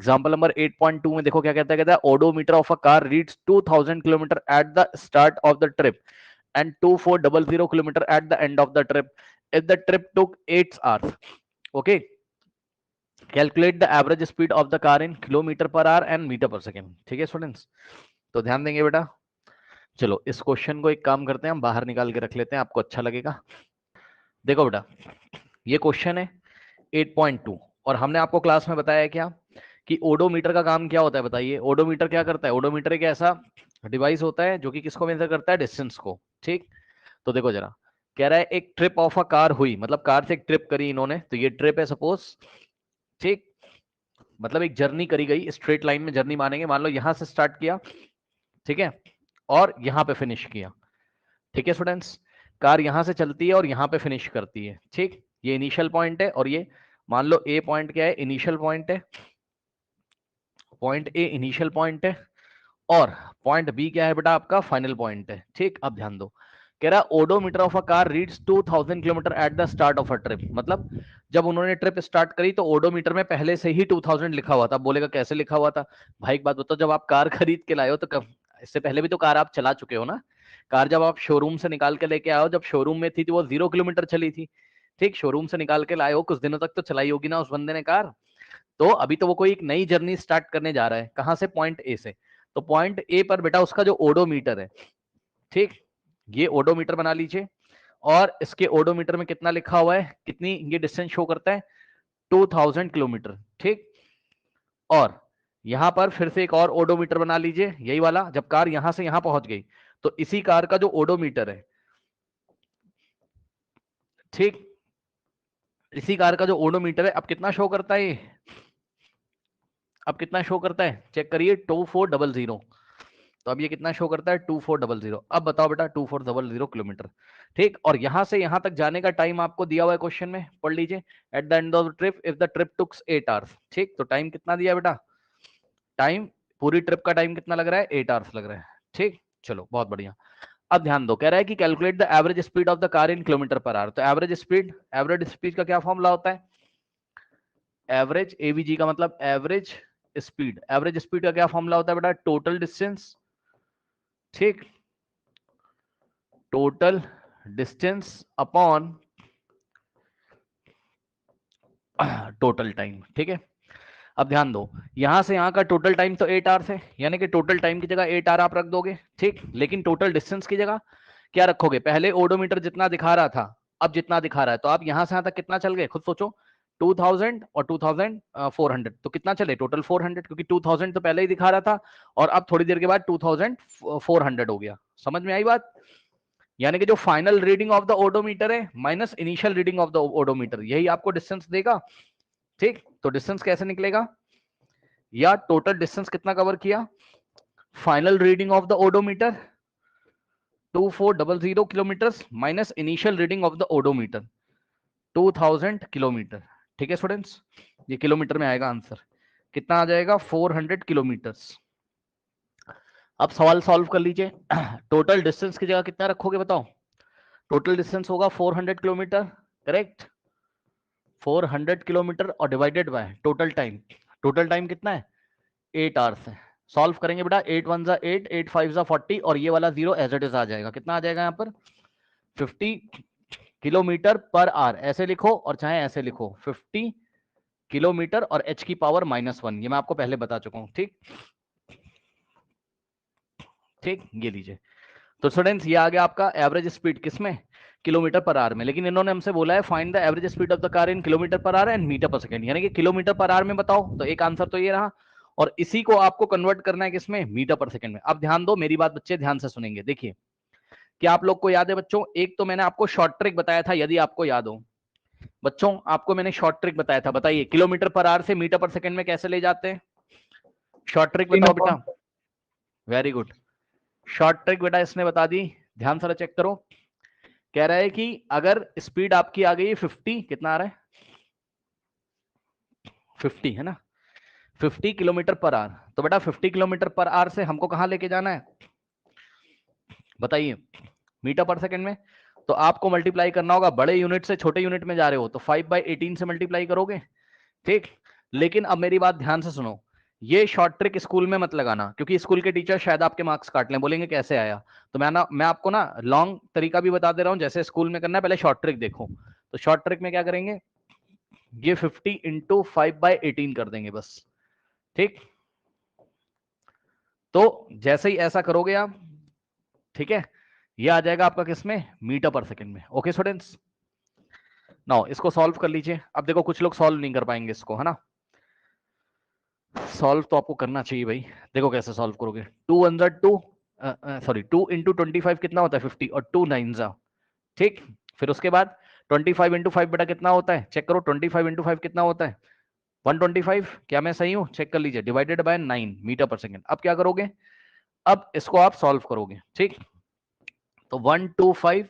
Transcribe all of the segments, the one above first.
Example number 8.2 में देखो क्या कहता है, कहता है odometer of a car reads 2000 kilometre at the start of the trip and 2400 kilometre at the end of the trip if the trip took 8 hours. Okay, calculate the average speed of the car in kilometre per hour and metre per second. ठीक है students, तो ध्यान देंगे बेटा। चलो इस question को एक काम करते हैं, हम बाहर निकाल के रख लेते हैं, आपको अच्छा लगेगा। देखो बेटा, ये क्वेश्चन है 8.2 और हमने आपको क्लास में बताया क्या कि ओडोमीटर का काम क्या होता है, बताइए। ओडोमीटर क्या करता है? ओडोमीटर एक ऐसा डिवाइस होता है जो कि किसको मेजर करता है? डिस्टेंस को। ठीक, तो देखो जरा, कह रहा है एक ट्रिप ऑफ अ कार हुई, मतलब कार से एक ट्रिप करी इन्होंने, तो ये ट्रिप है सपोज। ठीक, मतलब एक जर्नी करी गई, स्ट्रेट लाइन में जर्नी मानेंगे, मान लो यहां से स्टार्ट किया, ठीक है, और यहां पे फिनिश किया। ठीक है स्टूडेंट्स, कार यहां से चलती है और यहां पे फिनिश करती है। ठीक, ये इनिशियल पॉइंट है और ये मान लो ए पॉइंट क्या है? इनिशियल पॉइंट है, पॉइंट ए इनिशियल पॉइंट है और पॉइंट बी क्या है बेटा? आपका फाइनल पॉइंट है। ठीक, अब ध्यान दो, कह रहा odometer of a car reads 2000 kilometre at the start of a trip, मतलब जब उन्होंने ट्रिप स्टार्ट करी तो ओडोमीटर में पहले से ही 2000 लिखा हुआ था। बोलेगा कैसे लिखा हुआ था? भाई एक बात बताओ, जब आप कार खरीद के लाए हो तो कब, इससे पहले भी तो कार आप चला चुके हो ना। कार जब आप शोरूम से निकाल के लेके आओ, जब शोरूम में थी तो वो 0 किलोमीटर चली थी। ठीक, शोरूम से निकाल के लाए हो, कुछ दिनों तक तो चलाई होगी ना उस बंदे ने कार। तो अभी तो वो कोई एक नई जर्नी स्टार्ट करने जा रहा है, कहां से? पॉइंट ए से। तो पॉइंट ए पर बेटा उसका जो ओडोमीटर है, ठीक, ये ओडोमीटर बना लीजिए और इसके ओडोमीटर में कितना लिखा हुआ है, कितनी ये डिस्टेंस शो करता है? 2000 किलोमीटर। ठीक, और यहां पर फिर से एक और ओडोमीटर बना लीजिए, यही वाला, जब कार यहां से यहां पहुंच गई तो इसी कार का जो ओडोमीटर है, ठीक, इसी कार का जो ओडोमीटर है अब कितना शो करता है ये? अब कितना शो करता है चेक करिए, 2400। तो अब ये कितना शो करता है? 2400। अब बताओ बेटा, 2400 किलोमीटर। ठीक, और यहां से यहां तक जाने का टाइम आपको दिया हुआ है क्वेश्चन में, पढ़ लीजिए। Eight the end of the trip if the trip takes 8 hours. ठीक, तो टाइम कितना दिया बेटा? टाइम, पूरी ट्रिप का टाइम कितना लग रहा है? 8 आवर्स लग रहा है। ठीक, चलो बहुत बढ़िया। अब ध्यान दो, कह रहा है कि calculate the average speed of the car in kilometre per our. तो एवरेज स्पीड का क्या फॉर्मूला होता है? एवरेज, एवीजी का मतलब एवरेज स्पीड। एवरेज स्पीड का क्या फॉर्मूला होता है बेटा? Total distance. ठीक, total distance upon total time. ठीक है, अब ध्यान दो, यहां से यहां का टोटल टाइम तो 8 आवर्स है, यानी कि टोटल टाइम की जगह 8 आवर आप रख दोगे। ठीक, लेकिन टोटल डिस्टेंस की जगह क्या रखोगे? पहले ओडोमीटर जितना दिखा रहा था अब जितना दिखा रहा है, तो आप यहां से यहां तक कितना चल गए खुद सोचो। 2000 और 2400, तो कितना चले टोटल? 400, क्योंकि 2000 तो पहले ही दिखा रहा था और अब थोड़ी देर के बाद 2400 हो गया। समझ में आई बात? यानी कि जो final reading of the odometer है minus initial reading of the odometer, यही आपको डिस्टेंस देगा। ठीक, तो डिस्टेंस कैसे निकलेगा? या टोटल डिस्टेंस कितना कवर किया? Final reading of the odometer 2400 kilometre minus initial reading of the odometer 2000 kilometre. ठीक है स्टूडेंट्स, ये किलोमीटर में आएगा आंसर, कितना आ जाएगा? 400 किलोमीटर्स। अब सवाल सॉल्व कर लीजिए। टोटल डिस्टेंस की जगह कितना रखोगे बताओ? टोटल डिस्टेंस होगा 400 किलोमीटर, करेक्ट? 400 किलोमीटर और divided by total time. Total time कितना है? 8 आवर्स है। सॉल्व करेंगे बेटा, 8 1 जा 8, 8 5 जा 40 और ये वाला 0 एज इट इज आ जाएगा। कितना आ जाएगा यहाँ पर? 50 किलोमीटर पर आवर, ऐसे लिखो और चाहे ऐसे लिखो, 50 किलोमीटर और h की पावर -1, ये मैं आपको पहले बता चुका हूँ। ठीक ठीक, ये लीजिए। तो स्टूडेंट्स ये आ गया आपका एवरेज स्पीड, किसमें? किलोमीटर पर आवर में। लेकिन इन्होंने हमसे बोला है find the average speed of the car in kilometre per hour and metre per second, यानी कि किलोमीटर पर आवर में बताओ। तो एक आंसर तो ये रहा और इसी को आपको कन्वर्ट करना है किसमें? मीटर पर सेकंड में। अब ध्यान दो, मेरी बात बच्चे ध्यान से सुनेंगे। देखिए, क्या आप लोग को याद है बच्चों? एक तो मैंने आपको शॉर्ट ट्रिक बताया था, यदि आपको याद हो बच्चों, आपको मैंने शॉर्ट ट्रिक बताया था। बताइए किलोमीटर पर आवर से मीटर पर सेकंड में कैसे ले जाते हैं? शॉर्ट ट्रिक बताओ बेटा। वेरी गुड, शॉर्ट ट्रिक बेटा इसने बता दी। ध्यान से चेक करो, कह रहा है कि अगर स्पीड आपकी आ गई 50, कितना आ रहा है? 50 है ना, 50 किलोमीटर पर आवर। तो बेटा 50 किलोमीटर पर आवर से हमको कहां लेके जाना है बताइए? मीटर पर सेकंड में। तो आपको मल्टीप्लाई करना होगा, बड़े यूनिट से छोटे यूनिट में जा रहे हो तो 5/18 से मल्टीप्लाई करोगे। ठीक, लेकिन अब मेरी बात ध्यान से सुनो, ये शॉर्ट ट्रिक स्कूल में मत लगाना, क्योंकि स्कूल के टीचर शायद आपके मार्क्स काट लें, बोलेंगे कैसे आया। तो मैं आपको ना लॉन्ग तरीका भी बता दे रहा हूं, जैसे स्कूल में करना है, पहले शॉर्ट ट्रिक देखो। तो शॉर्ट ट्रिक में क्या करेंगे, ये 50 इंटू 5/18 कर देंगे बस, ठीक। तो जैसे ही ऐसा करोगे आप, ठीक है, ये आ जाएगा आपका किसमें, मीटर पर सेकंड में। ओके स्टूडेंट्स, नाउ इसको सॉल्व कर लीजिए। अब देखो कुछ लोग सॉल्व नहीं कर पाएंगे इसको, है ना। सॉल्व तो आपको करना चाहिए भाई। देखो कैसे सॉल्व करोगे, 2 1 2, सॉरी 2 इंटू 25 कितना होता है 50, और 2 9 जा, ठीक। फिर उसके बाद 25 इंटू 5 बेटा कितना होता है, चेक करो, 25 इंटू 5 कितना होता है 125। क्या मैं सही हूं, चेक कर लीजिए, divided by 9 metre per second. अब क्या करोगे, अब इसको आप सॉल्व करोगे, ठीक। तो 125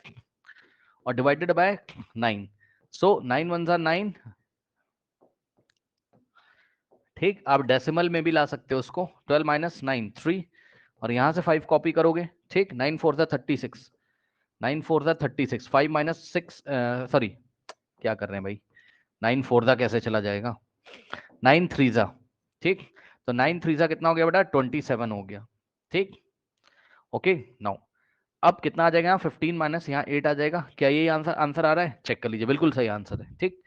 और डिवाइडेड बाय 9, सो 9 1 9, ठीक। आप डेसिमल में भी ला सकते हो उसको, 12 माइनस 9 3, और यहां से 5 कॉपी करोगे, ठीक। 9 4 36, 9 4 36, 5 माइनस 6, सॉरी क्या कर रहे हैं भाई, 9 4 कैसे चला जाएगा, 9 3 जा, ठीक। तो 9 3 जा कितना हो गया बेटा, 27 हो गया, ठीक। ओके, नाउ अब कितना आ जाएगा यहाँ, 15 माइनस यहाँ 8 आ जाएगा। क्या ये आंसर आंसर आ रहा है, चेक कर लीजिए, बिल्कुल सही आंसर है, ठीक।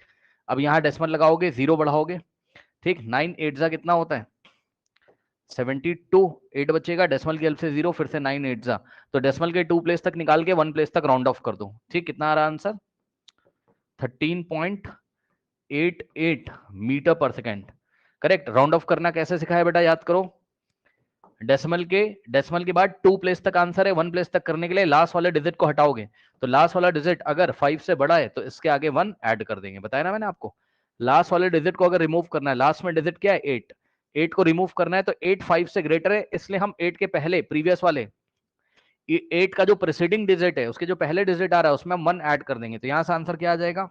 अब यहाँ डेसिमल लगाओगे, 0 बढ़ाओगे, ठीक। 9 8 जा कितना होता है 72, 8 बचेगा, डेसिमल की हेल्प से 0, फिर से 9 8 जा, तो डेसिमल के 2 प्लेस तक निकाल के 1 प्लेस तक राउंड ऑफ कर दो, ठीक। कितना आ रहा answer, 13.88 metre per second, correct. Round of करना कैसे सिखाया बेटा, याद करो, डेसिमल के बाद 2 प्लेस तक आंसर है, 1 प्लेस तक करने के लिए लास्ट वाले डिजिट को हटाओगे, तो लास्ट वाला डिजिट अगर 5 से बड़ा है तो इसके आगे 1 ऐड कर देंगे, बताया ना मैंने आपको। लास्ट वाले डिजिट को अगर रिमूव करना है, लास्ट में डिजिट क्या है 8, 8 को रिमूव करना है, तो 8 5 से ग्रेटर है, इसलिए हम 8 के पहले प्रीवियस वाले 8 का जो प्रीसीडिंग डिजिट है उसके जो पहले डिजिट आ रहा है उसमें हम 1 ऐड कर देंगे, तो यहां से आंसर क्या आ जाएगा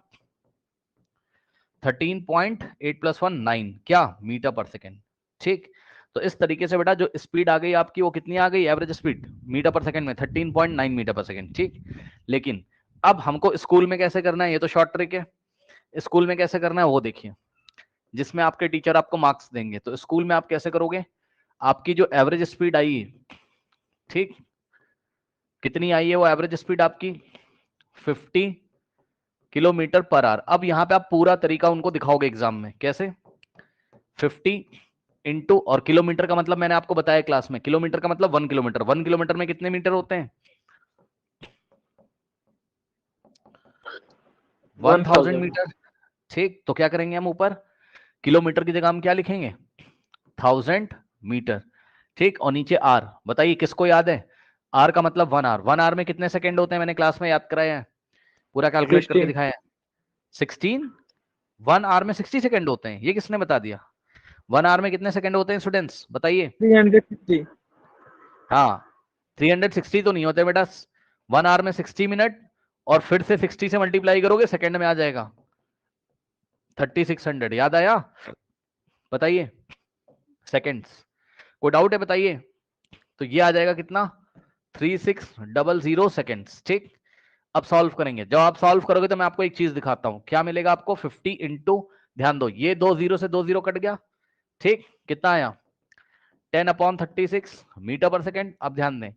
13.8 प्लस 1 9, क्या मीटर पर सेकेंड, ठीक। तो इस तरीके से बेटा जो स्पीड आ गई आपकी वो कितनी आ गई, average speed metre per second में 13.9 मीटर पर सेकंड, ठीक। लेकिन अब हमको स्कूल में कैसे करना है, ये तो शॉर्ट ट्रिक है, स्कूल में कैसे करना है वो देखिए, जिसमें आपके टीचर आपको मार्क्स देंगे। तो स्कूल में आप कैसे करोगे, आपकी जो एवरेज स्पीड आई है, ठीक, कितनी आई है वो एवरेज स्पीड आपकी 50 किलोमीटर पर आवर। अब यहाँ पे आप पूरा तरीका उनको दिखाओगे एग्जाम में, कैसे 50 इंटू, और किलोमीटर का मतलब मैंने आपको बताया क्लास में, किलोमीटर का मतलब 1 किलोमीटर, 1 किलोमीटर में कितने मीटर होते हैं 1000 मीटर, ठीक। तो क्या करेंगे हम ऊपर किलोमीटर की जगह हम क्या लिखेंगे 1000 मीटर, ठीक। और नीचे आर, बताइए किसको याद है, आर का मतलब 1 आवर, 1 आवर में कितने सेकंड होते हैं, मैंने क्लास में याद कराया है, पूरा कैलकुलेट करके दिखाया है 16, 1 आवर में 60 सेकंड होते हैं, ये किसने बता दिया, 1 आवर में कितने सेकंड होते हैं स्टूडेंट्स बताइए, 360। हाँ 360 तो नहीं होते बेटा, 1 आवर में 60 मिनट, और फिर से 60 से मल्टीप्लाई करोगे सेकंड में आ जाएगा 3600, याद आया, बताइए सेकंड्स, कोई डाउट है बताइए। तो ये आ जाएगा कितना 3600 सेकंड्स, ठीक। अब सॉल्व करेंगे, जब आप सॉल्व करोगे तो मैं आपको एक चीज दिखाता हूं, क्या मिलेगा आपको 50 इंटू, ध्यान दो ये 2 0 से 2 0 कट गया, ठीक। कितना आया 10/36 मीटर पर सेकंड। अब ध्यान दें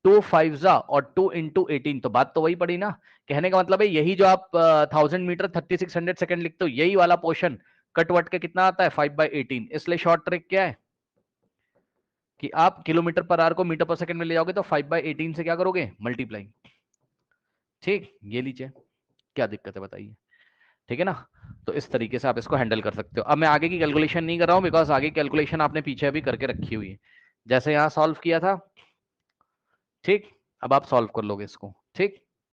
2 5 जा और 2 इंटू 18, तो बात तो वही पड़ी ना, कहने का मतलब है यही जो आप 1000 मीटर 3600 सेकंड लिखते हो, यही वाला पोर्शन कट वट के कितना आता है 5/18। इसलिए शॉर्ट ट्रिक क्या है कि आप किलोमीटर पर आवर को मीटर पर सेकंड में ले जाओगे तो 5/18 से क्या करोगे मल्टीप्लाई, ठीक। ये लीजिए, क्या दिक्कत है बताइए, ठीक है ना। तो इस तरीके से आप इसको हैंडल कर सकते हो। अब मैं आगे की कैलकुलेशन नहीं कर रहा हूं, बिकॉज आगे कैलकुलेशन आपने पीछे अभी करके रखी हुई है, जैसे यहां सॉल्व किया था, ठीक। अब आप सॉल्व कर लोगे इसको, ठीक।